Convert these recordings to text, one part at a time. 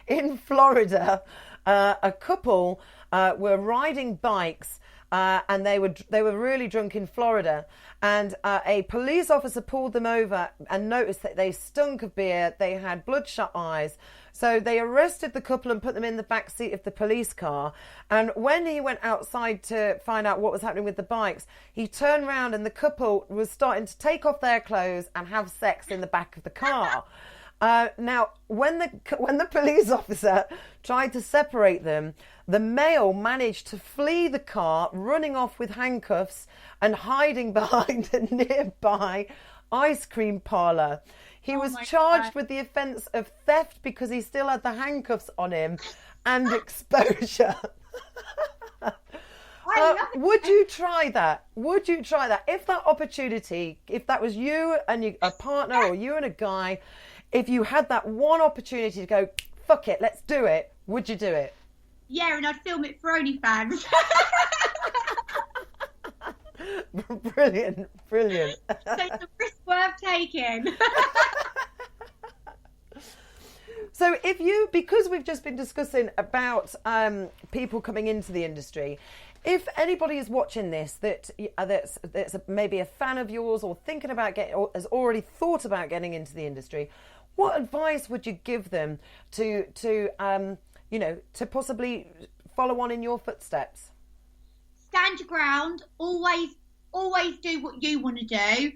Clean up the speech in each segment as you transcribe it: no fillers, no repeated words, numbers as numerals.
in Florida, a couple were riding bikes and they were really drunk in Florida. And a police officer pulled them over and noticed that they stunk of beer. They had bloodshot eyes. So they arrested the couple and put them in the back seat of the police car. And when he went outside to find out what was happening with the bikes, he turned around and the couple was starting to take off their clothes and have sex in the back of the car. Now, when the police officer tried to separate them, the male managed to flee the car, running off with handcuffs and hiding behind a nearby ice cream parlour. He was charged with the offence of theft because he still had the handcuffs on him and exposure. Would you try that? Would you try that? If that opportunity, if that was you and a partner or you and a guy, if you had that one opportunity to go, fuck it, let's do it, would you do it? Yeah, and I'd film it for OnlyFans. Brilliant. So it's a risk worth taking. So because we've just been discussing about people coming into the industry, if anybody is watching this that's maybe a fan of yours or thinking about or has already thought about getting into the industry, what advice would you give them to possibly follow on in your footsteps? Stand your ground. Always do what you want to do.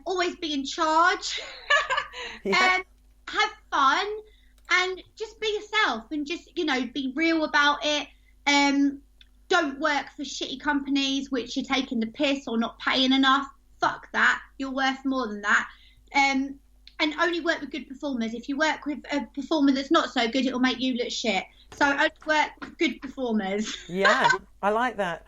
Always be in charge. Yeah. Have fun and just be yourself and just, be real about it. Don't work for shitty companies which are taking the piss or not paying enough. Fuck that. You're worth more than that. And only work with good performers. If you work with a performer that's not so good, it'll make you look shit. So only work with good performers. Yeah, I like that.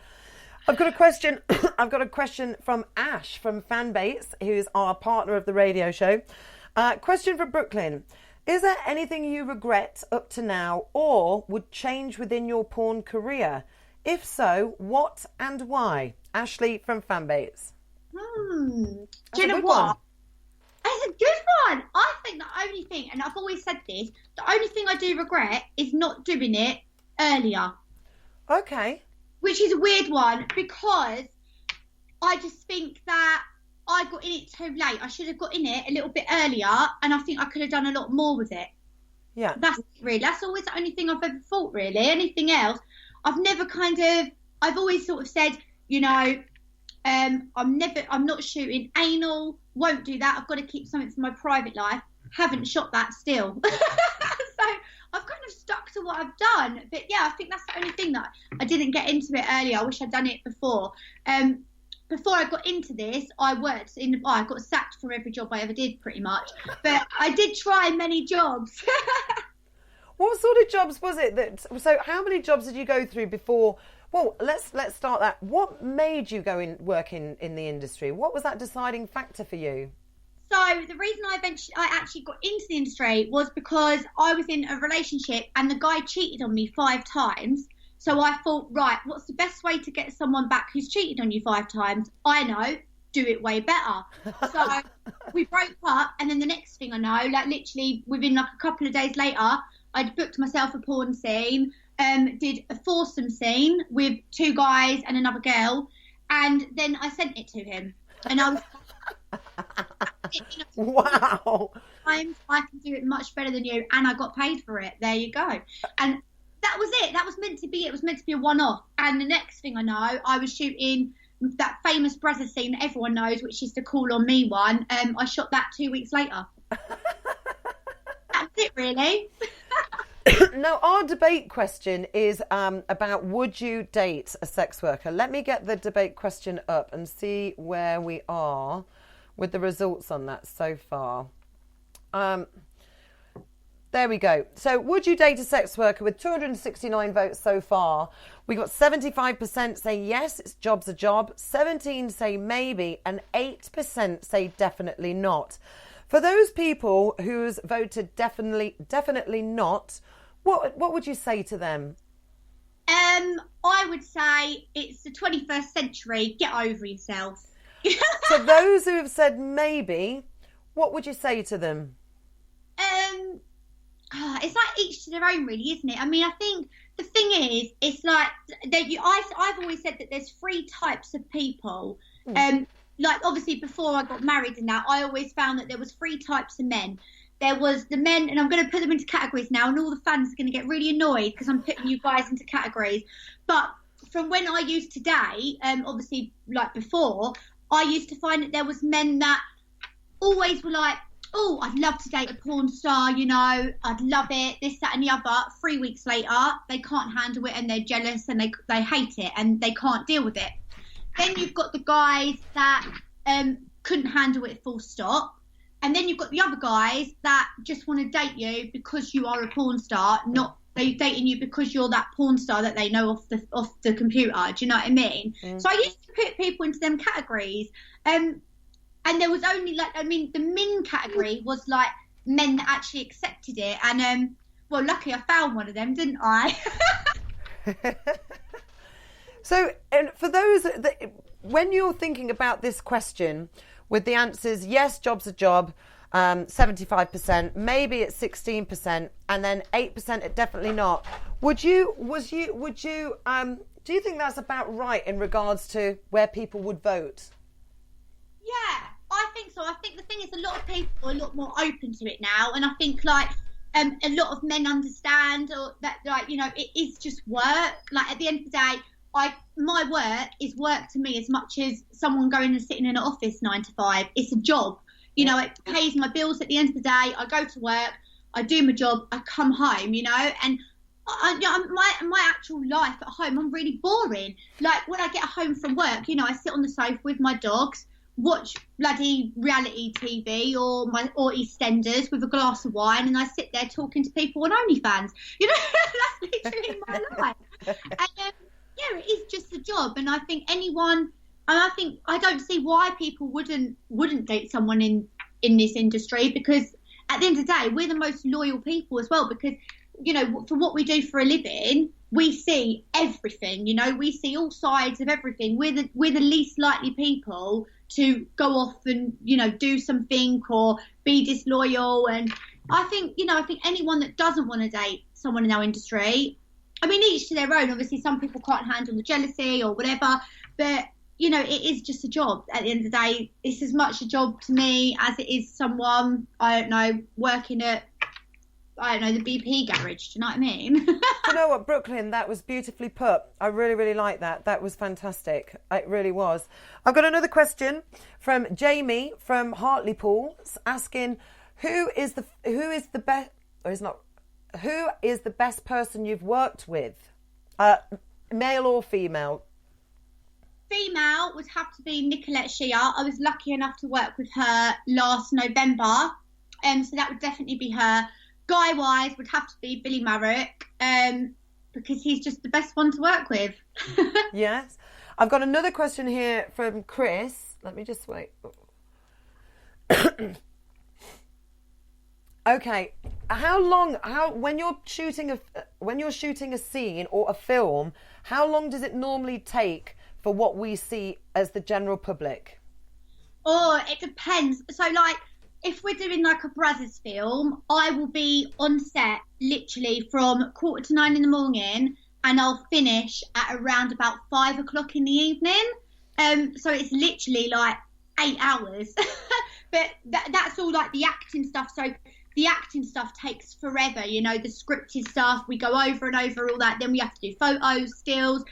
I've got a question. I've got a question from Ash from Fanbaits, who's our partner of the radio show. Question from Brooklyn. Is there anything you regret up to now or would change within your porn career? If so, what and why? Ashley from Fanbaits. Do you know what? It's a good one. I think the only thing, and I've always said this, the only thing I do regret is not doing it earlier. Okay. Which is a weird one because I just think that I got in it too late. I should have got in it a little bit earlier and I think I could have done a lot more with it. Yeah. That's always the only thing I've ever thought, really. Anything else, I've always sort of said, I'm not shooting anal, won't do that. I've got to keep something for my private life. Haven't shot that still. So I've kind of stuck to what I've done. But yeah, I think that's the only thing that I didn't get into it earlier. I wish I'd done it before. Before I got into this, I worked I got sacked from every job I ever did pretty much. But I did try many jobs. What sort of jobs was it so how many jobs did you go through before? Well, let's start that. What made you go work in the industry? What was that deciding factor for you? So the reason I actually got into the industry was because I was in a relationship and the guy cheated on me 5 times. So I thought, right, what's the best way to get someone back who's cheated on you 5 times? I know, do it way better. So we broke up, and then the next thing I know, like literally within like a couple of days later, I'd booked myself a porn scene, did a foursome scene with 2 guys and another girl, and then I sent it to him. And I was wow. I can do it much better than you, and I got paid for it. There you go. And that was it. That was meant to be. It was meant to be a one-off. And the next thing I know, I was shooting that famous brother scene that everyone knows, which is the Call on Me one. I shot that 2 weeks later. That's it, really. Now, our debate question is about would you date a sex worker? Let me get the debate question up and see where we are with the results on that so far. There we go. So would you date a sex worker with 269 votes so far? We got 75% say yes, it's job's a job, 17 say maybe, and 8% say definitely not. For those people who's voted definitely not, what would you say to them? I would say it's the 21st century, get over yourself. So those who have said maybe, what would you say to them? it's like each to their own, really, isn't it? I mean, I think the thing is, it's like I've always said that there's three types of people. Like obviously before I got married and that, I always found that there was three types of men. There was the men, and I'm going to put them into categories now, and all the fans are going to get really annoyed because I'm putting you guys into categories. But from when I used to date, obviously like before, I used to find that there was men that always were like, oh, I'd love to date a porn star, you know, I'd love it, this, that and the other. 3 weeks later, they can't handle it and they're jealous and they hate it and they can't deal with it. Then you've got the guys that couldn't handle it, full stop. And then you've got the other guys that just want to date you because you are a porn star, not they dating you because you're that porn star that they know off the computer. Do you know what I mean? So I used to put people into them categories. And there was only the min category was like men that actually accepted it. And well, luckily I found one of them, didn't I? So, and for those that, when you're thinking about this question, with the answers, yes, job's a job, 75%, maybe it's 16%, and then 8% definitely not. Do you think that's about right in regards to where people would vote? Yeah, I think so. I think the thing is, a lot of people are a lot more open to it now, and I think like a lot of men understand or that, like, you know, it is just work. Like at the end of the day, my work is work to me as much as someone going and sitting in an office 9 to 5. It's a job. You know, it pays my bills at the end of the day. I go to work, I do my job, I come home, you know, and my actual life at home, I'm really boring. Like when I get home from work, you know, I sit on the sofa with my dogs, watch bloody reality TV or EastEnders with a glass of wine, and I sit there talking to people on OnlyFans. You know, that's literally my life. And yeah, it is just a job, and I think I don't see why people wouldn't date someone in this industry, because at the end of the day, we're the most loyal people as well, because, you know, for what we do for a living, we see everything, you know, we see all sides of everything. We're the least likely people to go off and, you know, do something or be disloyal. And I think anyone that doesn't want to date someone in our industry, I mean, each to their own. Obviously, some people can't handle the jealousy or whatever, but, you know, it is just a job. At the end of the day, it's as much a job to me as it is someone, I don't know, working at, I don't know, the BP garage. Do you know what I mean? Do you know what, Brooklyn, that was beautifully put. I really, really like that. That was fantastic. It really was. I've got another question from Jamie from Hartlepool asking, who is the best person you've worked with? Male or female? Female would have to be Nicolette Shea. I was lucky enough to work with her last November, so that would definitely be her. Guy-wise would have to be Billy Marrick, because he's just the best one to work with. Yes. I've got another question here from Chris. Let me just wait. Okay. When you're shooting a scene or a film, how long does it normally take for what we see as the general public? Oh, it depends. So, like, if we're doing like a Brothers film, I will be on set literally from 8:45 in the morning, and I'll finish at around about 5 o'clock in the evening. So it's literally like 8 hours. But that's all like the acting stuff. So the acting stuff takes forever, you know, the scripted stuff, we go over and over all that. Then we have to do photos, stills.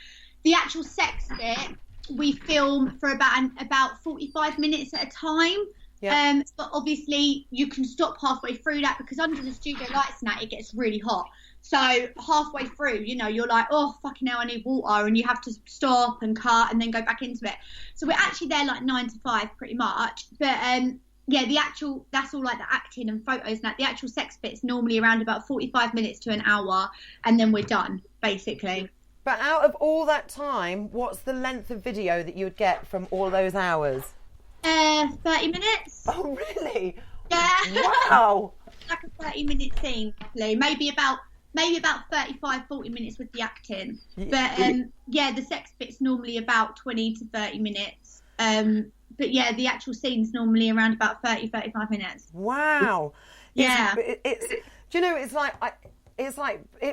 The actual sex bit, we film for about 45 minutes at a time. Yep. But obviously you can stop halfway through that, because under the studio lights and that, it gets really hot. So halfway through, you know, you're like, oh, fucking hell, I need water. And you have to stop and cut and then go back into it. So we're actually there like 9 to 5 pretty much. But yeah, that's all like the acting and photos and that. The actual sex bit's normally around about 45 minutes to an hour, and then we're done, basically. But out of all that time, what's the length of video that you would get from all those hours? 30 minutes. Oh, really? Yeah. Wow. Like a 30-minute scene, roughly. Maybe about 35, 40 minutes with the acting. But yeah, the sex bit's normally about 20 to 30 minutes. But yeah, the actual scene's normally around about 30, 35 minutes. Wow. Yeah. Do you know,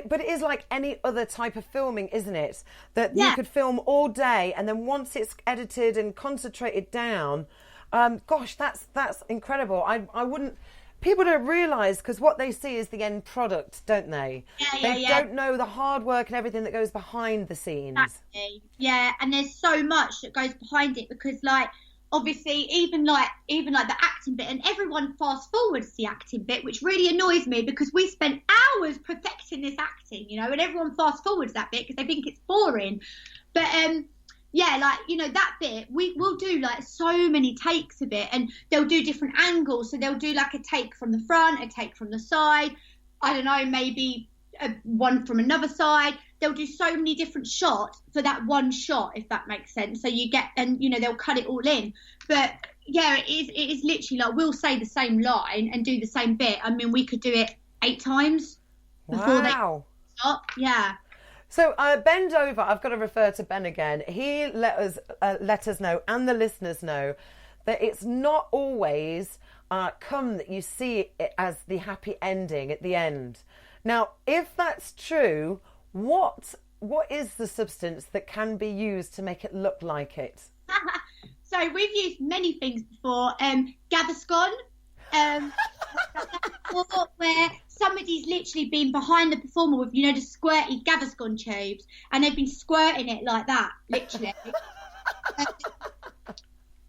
but it is like any other type of filming, isn't it? That you could film all day, and then once it's edited and concentrated down, gosh, that's incredible. I wouldn't. People don't realise, because what they see is the end product, don't they? They don't know the hard work and everything that goes behind the scenes. Exactly. Yeah, and there's so much that goes behind it, because like obviously even like the acting bit, and everyone fast forwards the acting bit, which really annoys me, because we spent hours perfecting this acting, you know, and everyone fast forwards that bit because they think it's boring. But yeah, like, you know, that bit, we will do like so many takes of it, and they'll do different angles. So they'll do like a take from the front, a take from the side, I don't know, maybe one from another side. They'll do so many different shots for that one shot, if that makes sense. So you get, and you know, they'll cut it all in. But yeah, it is literally like, we'll say the same line and do the same bit. I mean, we could do it 8 times before they stop. Yeah. So bend over. I've got to refer to Ben again. He let us know, and the listeners know, that it's not always come that you see it as the happy ending at the end. Now, if that's true, what is the substance that can be used to make it look like it? So we've used many things before. Gaviscon, where somebody's literally been behind the performer with, you know, the squirty Gaviscon tubes, and they've been squirting it like that, literally.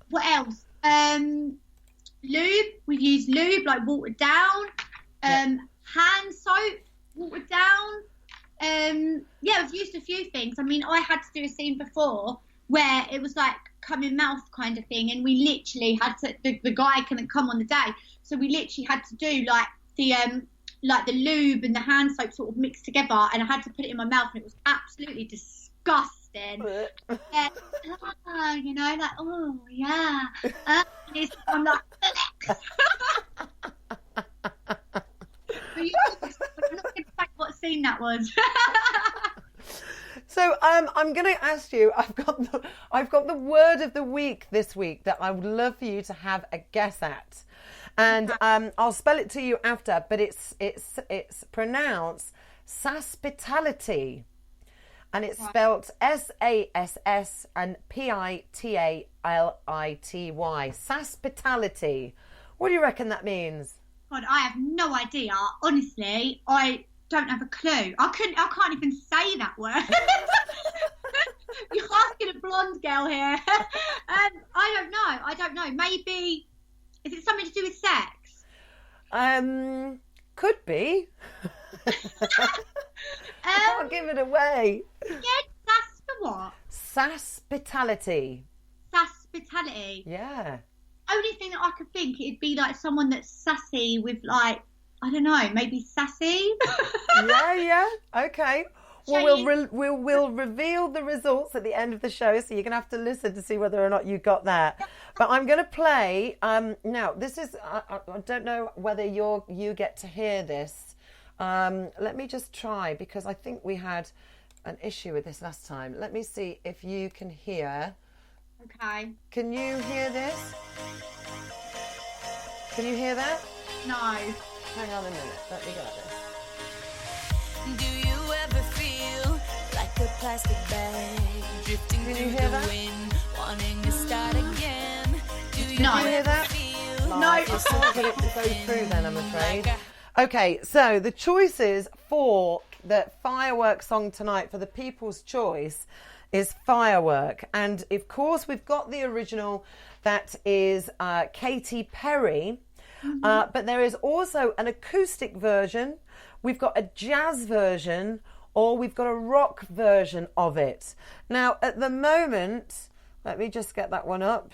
What else? Lube. We've used lube, like watered down. Hand soap, watered down. Yeah, I've used a few things. I mean, I had to do a scene before where it was like come in mouth kind of thing, and we literally had to, the guy couldn't come on the day, so we literally had to do like the lube and the hand soap sort of mixed together, and I had to put it in my mouth, and it was absolutely disgusting. You know, like, oh yeah. I'm like I'm not going to say what scene that was. So I'm going to ask you. I've got the word of the week this week that I would love for you to have a guess at, and I'll spell it to you after. But it's pronounced saspitality, and it's spelt SASS and PITALITY. Saspitality. What do you reckon that means? God, I have no idea. Honestly, I don't have a clue. I can't even say that word. You're asking a blonde girl here. I don't know. Maybe, is it something to do with sex? Could be. I can't give it away. Yeah, that's for what? Saspitality. Saspitality. Yeah. Only thing that I could think, it'd be like someone that's sassy with, like, I don't know, maybe sassy. yeah. Okay. Well, we'll reveal the results at the end of the show, so you're going to have to listen to see whether or not you got that. But I'm going to play. Now, this is, I don't know whether you get to hear this. Let me just try, because I think we had an issue with this last time. Let me see if you can hear. Okay. Can you hear this? Can you hear that? No. Hang on a minute. Let me get this. Do you ever feel like a plastic bag drifting through the wind, wanting to start again? Do you hear that? No. I can't get it to go through then, I'm afraid. Okay, so the choices for the firework song tonight for the People's Choice is Firework. And of course, we've got the original that is Katy Perry. But there is also an acoustic version. We've got a jazz version, or we've got a rock version of it. Now, at the moment, let me just get that one up.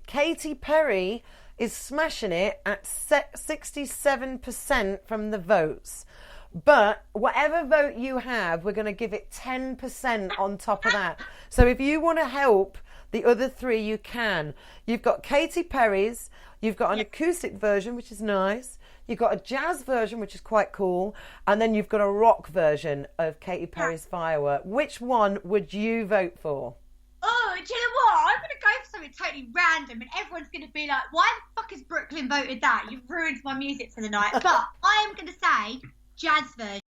Katy Perry is smashing it at 67% from the votes. But whatever vote you have, we're going to give it 10% on top of that. So if you want to help the other three, you can. You've got Katy Perry's, you've got an acoustic version, which is nice. You've got a jazz version, which is quite cool. And then you've got a rock version of Katy Perry's Firework. Which one would you vote for? Oh, but do you know what? I'm going to go for something totally random, and everyone's going to be like, why the fuck has Brooklyn voted that? You've ruined my music for the night. But I am going to say jazz version.